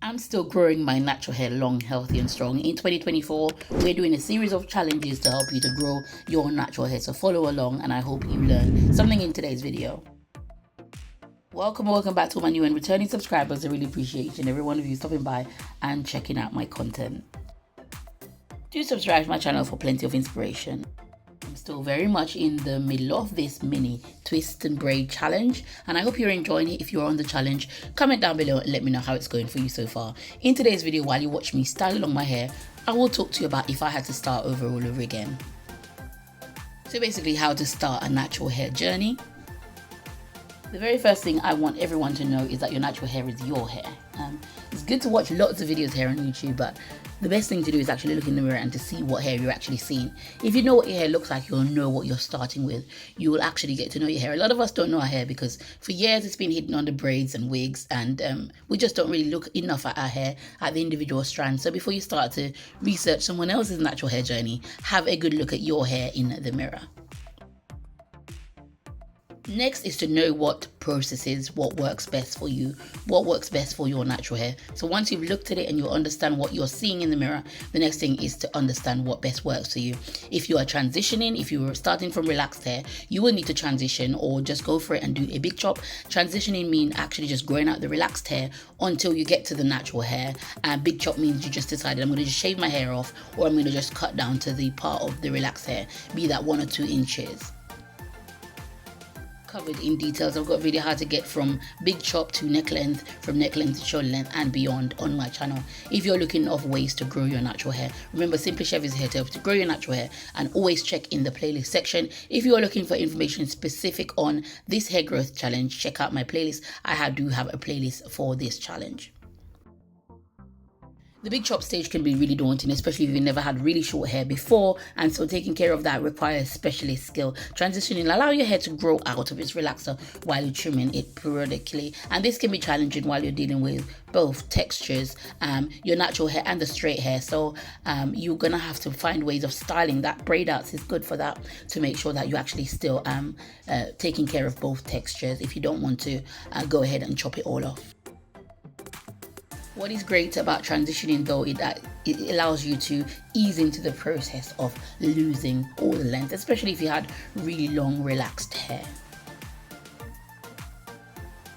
I'm still growing my natural hair long, healthy and strong. In 2024, we're doing a series of challenges to help you to grow your natural hair. So follow along and I hope you learn something in today's video. Welcome back to my new and returning subscribers. I really appreciate each and every one of you stopping by and checking out my content. Do subscribe to my channel for plenty of inspiration. I'm still very much in the middle of this mini twist and braid challenge and I hope you're enjoying it. If you're on the challenge, comment down below and let me know how it's going for you so far. In today's video, while you watch me style along my hair, I will talk to you about if I had to start all over again. So basically how to start a natural hair journey. The very first thing I want everyone to know is that your natural hair is your hair. It's good to watch lots of videos here on YouTube, but the best thing to do is actually look in the mirror and to see what hair you're actually seeing. If you know what your hair looks like, you'll know what you're starting with. You will actually get to know your hair. A lot of us don't know our hair because for years it's been hidden under braids and wigs, and we just don't really look enough at our hair, at the individual strands. So before you start to research someone else's natural hair journey, have a good look at your hair in the mirror. Next is to know what processes, what works best for you, what works best for your natural hair. So once you've looked at it and you understand what you're seeing in the mirror, the next thing is to understand what best works for you. If you are transitioning, if you are starting from relaxed hair, you will need to transition or just go for it and do a big chop. Transitioning means actually just growing out the relaxed hair until you get to the natural hair. And big chop means you just decided I'm going to just shave my hair off, or I'm going to just cut down to the part of the relaxed hair, be that 1 or 2 inches. Covered in details. I've got a video how to get from big chop to neck length, from neck length to shoulder length and beyond on my channel. If you're looking for ways to grow your natural hair, remember Simply Shev is here to help you to grow your natural hair, and always check in the playlist section. If you are looking for information specific on this hair growth challenge, check out my playlist. I do have a playlist for this challenge. The big chop stage can be really daunting, especially if you've never had really short hair before, and so taking care of that requires specialist skill. Transitioning allow your hair to grow out of its relaxer while you're trimming it periodically, and this can be challenging while you're dealing with both textures, your natural hair and the straight hair. So you're gonna have to find ways of styling that. Braid outs is good for that, to make sure that you actually still taking care of both textures if you don't want to go ahead and chop it all off. What is great about transitioning though is that it allows you to ease into the process of losing all the length, especially if you had really long relaxed hair.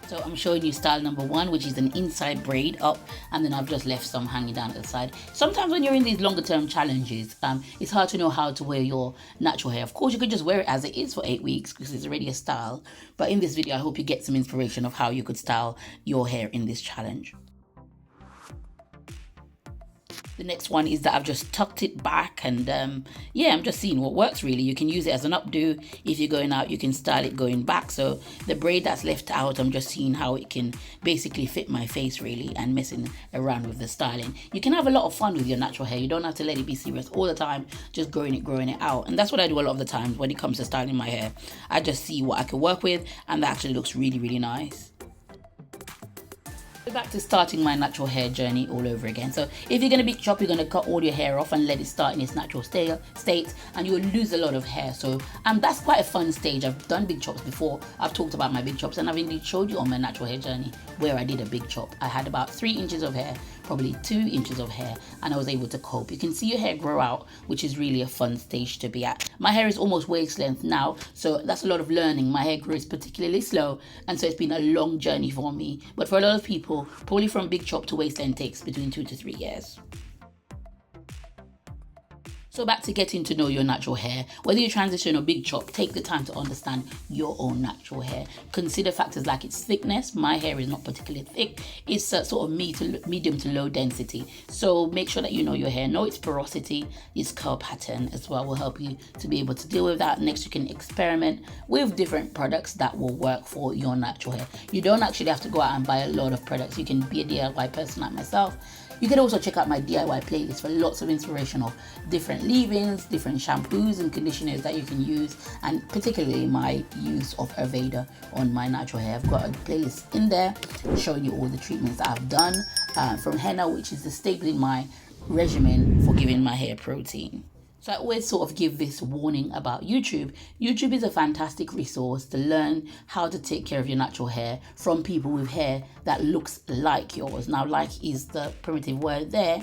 So I'm showing you style number 1, which is an inside braid up, and then I've just left some hanging down to the side. Sometimes when you're in these longer term challenges, it's hard to know how to wear your natural hair. Of course, you could just wear it as it is for 8 weeks because it's already a style. But in this video, I hope you get some inspiration of how you could style your hair in this challenge. The next one is that I've just tucked it back, and yeah, I'm just seeing what works really. You can use it as an updo. If you're going out, you can style it going back. So the braid that's left out, I'm just seeing how it can basically fit my face really, and messing around with the styling. You can have a lot of fun with your natural hair. You don't have to let it be serious all the time, just growing it out. And that's what I do a lot of the times when it comes to styling my hair. I just see what I can work with, and that actually looks really, really nice. Back to starting my natural hair journey all over again. So if you're going to big chop, you're going to cut all your hair off and let it start in its natural state, and you will lose a lot of hair. So that's quite a fun stage. I've done big chops before. I've talked about my big chops, and I've indeed showed you on my natural hair journey where I did a big chop. I had about 3 inches of hair, probably 2 inches of hair, and I was able to cope. You can see your hair grow out, which is really a fun stage to be at. My hair is almost waist length now, so that's a lot of learning. My hair grows particularly slow, and so it's been a long journey for me. But for a lot of people, probably from big chop to waist length takes between 2 to 3 years. So back to getting to know your natural hair. Whether you transition or big chop, take the time to understand your own natural hair. Consider factors like its thickness. My hair is not particularly thick. It's sort of medium to low density. So make sure that you know your hair. Know its porosity, its curl pattern as well will help you to be able to deal with that. Next, you can experiment with different products that will work for your natural hair. You don't actually have to go out and buy a lot of products. You can be a DIY person like myself. You can also check out my DIY playlist for lots of inspiration of different leave-ins, different shampoos and conditioners that you can use, and particularly my use of Aveda on my natural hair. I've got a playlist in there showing you all the treatments that I've done, from henna, which is the staple in my regimen for giving my hair protein. So I always sort of give this warning about YouTube. YouTube is a fantastic resource to learn how to take care of your natural hair from people with hair that looks like yours. Now, like is the primitive word there.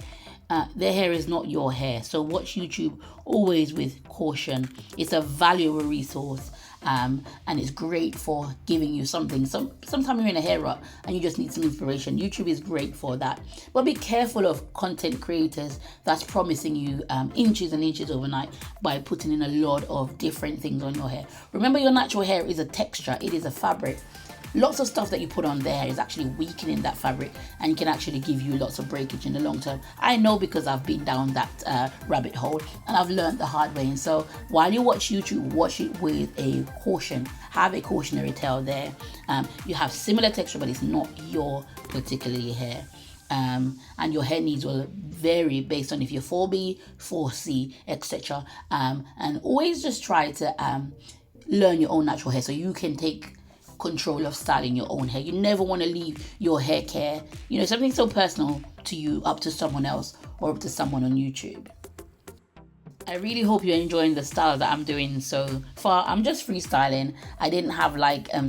Their hair is not your hair. So watch YouTube always with caution. It's a valuable resource. And it's great for giving you something. Sometimes you're in a hair rut and you just need some inspiration. YouTube is great for that. But be careful of content creators that's promising you inches and inches overnight by putting in a lot of different things on your hair. Remember, your natural hair is a texture. It is a fabric. Lots of stuff that you put on there is actually weakening that fabric and can actually give you lots of breakage in the long term. I know because I've been down that rabbit hole and I've learned the hard way. And so while you watch YouTube, watch it with a caution. Have a cautionary tale there. You have similar texture, but it's not your particular hair. And your hair needs will vary based on if you're 4B, 4C, etc. And always just try to learn your own natural hair so you can take control of styling your own hair. You never want to leave your hair care, something so personal to you, up to someone else or up to someone on YouTube. I really hope you're enjoying the style that I'm doing so far. I'm just freestyling. I didn't have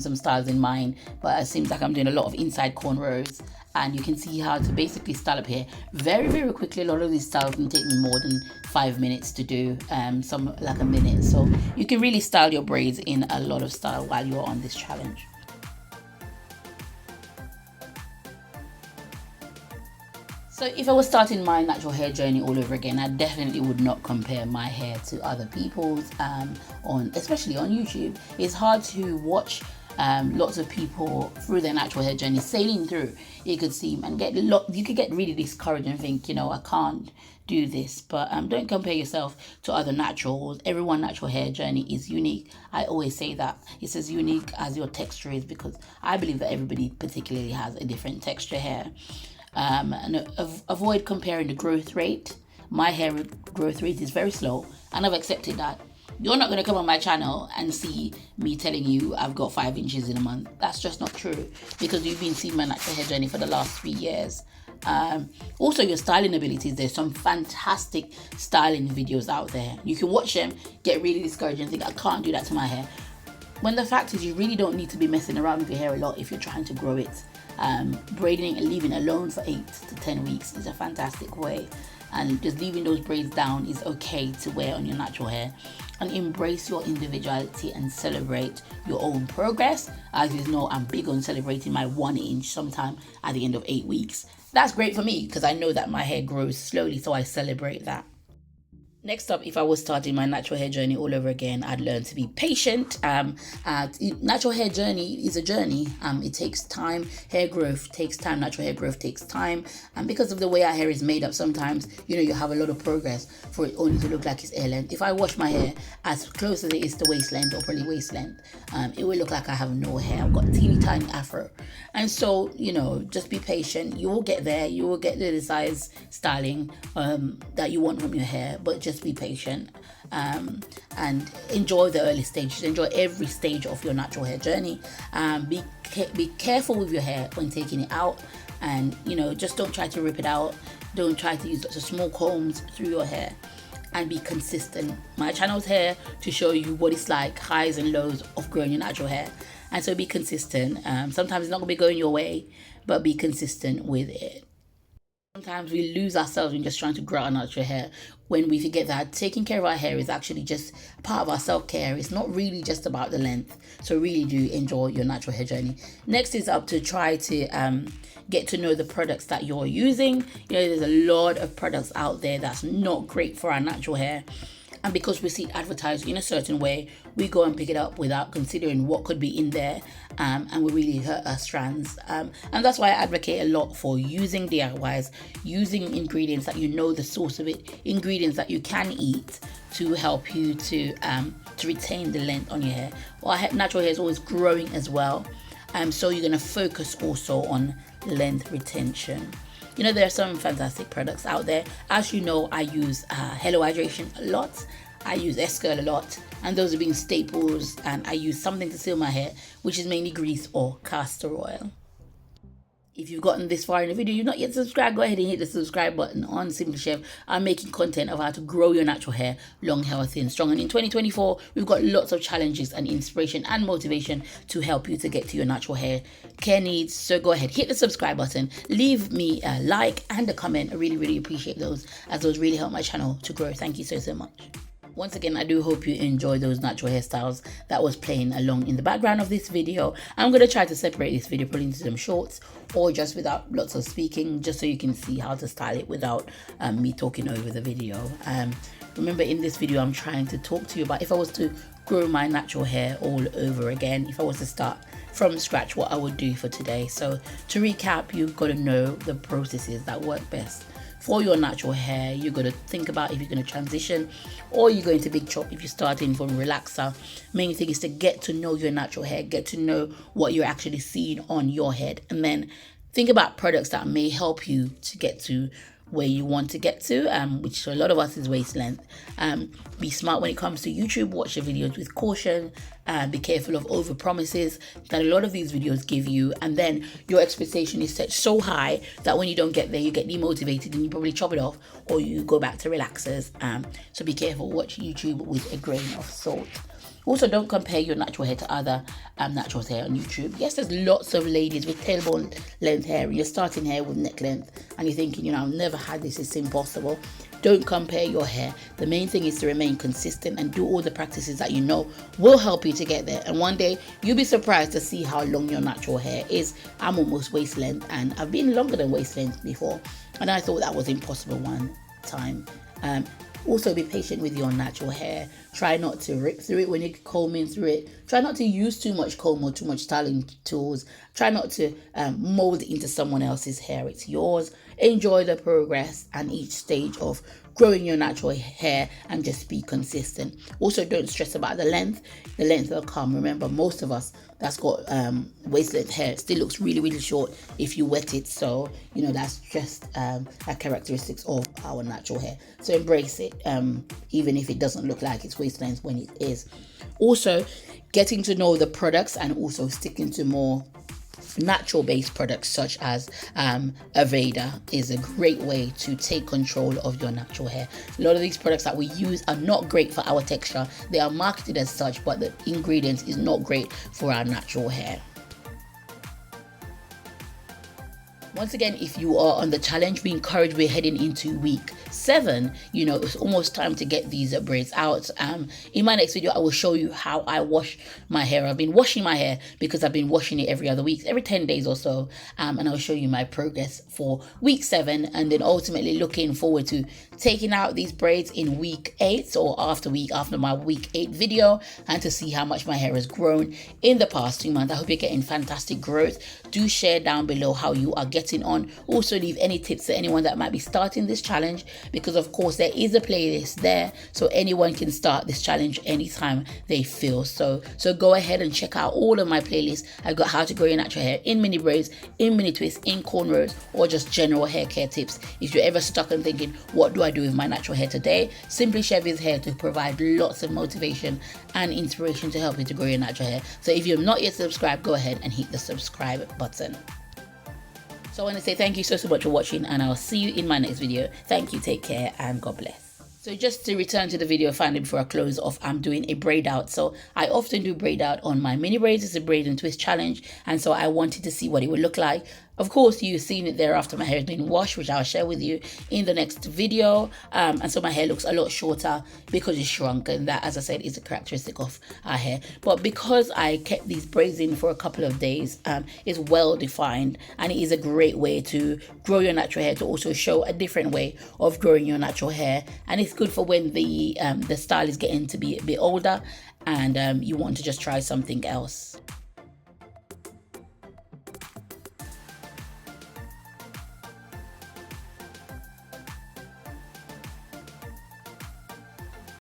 some styles in mind, but it seems like I'm doing a lot of inside cornrows, and you can see how to basically style up hair very, very quickly. A lot of these styles can take me more than 5 minutes to do, some like a minute. So you can really style your braids in a lot of style while you're on this challenge. So if I was starting my natural hair journey all over again, I definitely would not compare my hair to other people's, especially on YouTube. It's hard to watch lots of people through their natural hair journey sailing through. It could seem and you could get really discouraged and think, I can't do this. But don't compare yourself to other naturals. Everyone's natural hair journey is unique. I always say that it's as unique as your texture is, because I believe that everybody particularly has a different texture hair. And avoid comparing the growth rate. My hair growth rate is very slow, and I've accepted that. You're not going to come on my channel and see me telling you I've got 5 inches in a month. That's just not true, because you've been seeing my natural hair journey for the last 3 years. Also, your styling abilities. There's some fantastic styling videos out there. You can watch them, get really discouraged and think, I can't do that to my hair. When the fact is, you really don't need to be messing around with your hair a lot if you're trying to grow it. Braiding and leaving alone for 8 to 10 weeks is a fantastic way, and just leaving those braids down is okay to wear on your natural hair. And embrace your individuality and celebrate your own progress. As you know, I'm big on celebrating my 1 inch sometime at the end of 8 weeks. That's great for me because I know that my hair grows slowly, so I celebrate that. Next up, if I was starting my natural hair journey all over again, I'd learn to be patient. Natural hair journey is a journey. It takes time. Hair growth takes time. Natural hair growth takes time. And because of the way our hair is made up, sometimes, you have a lot of progress for it only to look like it's hair length. If I wash my hair as close as it is to waist length, or probably waist length, it will look like I have no hair. I've got teeny tiny afro. And so, just be patient. You will get there. You will get the size styling that you want from your hair, but just be patient and enjoy the early stages. Enjoy every stage of your natural hair journey. Be careful with your hair when taking it out, and just don't try to rip it out. Don't try to use lots of small combs through your hair, and be consistent. My channel's here to show you what it's like, highs and lows of growing your natural hair, and so be consistent. Sometimes it's not gonna be going your way, but be consistent with it. Sometimes we lose ourselves in just trying to grow our natural hair, when we forget that taking care of our hair is actually just part of our self-care. It's not really just about the length. So really do enjoy your natural hair journey. Next is up to try to get to know the products that you're using. There's a lot of products out there that's not great for our natural hair. And because we see it advertised in a certain way, we go and pick it up without considering what could be in there, and we really hurt our strands. And that's why I advocate a lot for using DIYs, using ingredients that the source of it, ingredients that you can eat to help you to retain the length on your hair. Well, natural hair is always growing as well, so you're going to focus also on length retention. There are some fantastic products out there. As you know, I use Hello Hydration a lot. I use S-Curl a lot, and those have been staples. And I use something to seal my hair, which is mainly grease or castor oil. If you've gotten this far in the video, you're not yet subscribed, go ahead and hit the subscribe button on Simply Shev. I'm making content of how to grow your natural hair long, healthy and strong. And in 2024, we've got lots of challenges and inspiration and motivation to help you to get to your natural hair care needs. So go ahead, hit the subscribe button, leave me a like and a comment. I really appreciate those, as those really help my channel to grow. Thank you so much. Once again, I do hope you enjoy those natural hairstyles that was playing along in the background of this video. I'm going to try to separate this video, put into some shorts or just without lots of speaking, just so you can see how to style it without me talking over the video. Remember, in this video, I'm trying to talk to you about if I was to grow my natural hair all over again, if I was to start from scratch, what I would do for today. So to recap, you've got to know the processes that work best for your natural hair. You're going to think about if you're going to transition or you're going to big chop if you're starting from relaxer. Main thing is to get to know your natural hair, get to know what you're actually seeing on your head, and then think about products that may help you to get to where you want to get to, which for a lot of us is waist length. Be smart when it comes to YouTube. Watch your videos with caution. Be careful of over promises that a lot of these videos give you, and then your expectation is set so high that when you don't get there, you get demotivated and you probably chop it off or you go back to relaxers. So be careful. Watch YouTube with a grain of salt. Also, don't compare your natural hair to other natural hair on YouTube. Yes, there's lots of ladies with tailbone length hair. You're starting hair with neck length and you're thinking, you know, I've never had this, it's impossible. Don't compare your hair. The main thing is to remain consistent and do all the practices that you know will help you to get there. And one day you'll be surprised to see how long your natural hair is. I'm almost waist length and I've been longer than waist length before, and I thought that was impossible one time. Also, be patient with your natural hair. Try not to rip through it when you're combing through it. Try not to use too much comb or too much styling tools. Try not to mold it into someone else's hair. It's yours. Enjoy the progress and each stage of growing your natural hair, and just be consistent. Also, don't stress about the length. The length will come. Remember, most of us that's got waist length hair still looks really short if you wet it. So, you know, that's just a characteristics of our natural hair. So embrace it, even if it doesn't look like it's waist length when it is. Also, getting to know the products and also sticking to more natural based products such as Aveda is a great way to take control of your natural hair. A lot of these products that we use are not great for our texture. They are marketed as such, but the ingredients is not great for our natural hair. Once again, if you are on the challenge, we encourage, we're heading into week 7. You know, it's almost time to get these braids out. In my next video, I will show you how I wash my hair. I've been washing my hair because I've been washing it every other week, every 10 days or so. And I'll show you my progress for week 7, and then ultimately looking forward to taking out these braids in week 8 or after my week 8 video, and to see how much my hair has grown in the past 2 months. I hope you're getting fantastic growth. Do share down below how you are getting on. Also, leave any tips to anyone that might be starting this challenge, because of course there is a playlist there, so anyone can start this challenge anytime they feel so go ahead and check out all of my playlists. I've got how to grow your natural hair in mini braids, in mini twists, in cornrows, or just general hair care tips. If you're ever stuck and thinking, what do I do with my natural hair today? Simply Shev is here to provide lots of motivation and inspiration to help you to grow your natural hair. So if you're not yet subscribed, go ahead and hit the subscribe button. So I want to say thank you so much for watching, and I'll see you in my next video. Thank you, take care, and God bless. So just to return to the video finally before I close off, I'm doing a braid out. So I often do braid out on my mini braids. It's a braid and twist challenge, and so I wanted to see what it would look like. Of course, you've seen it there after my hair has been washed, which I'll share with you in the next video. And so my hair looks a lot shorter because it's shrunk, and that, as I said, is a characteristic of our hair. But because I kept these braids in for a couple of days, it's well defined, and it is a great way to grow your natural hair, to also show a different way of growing your natural hair. And it's good for when the style is getting to be a bit older and you want to just try something else.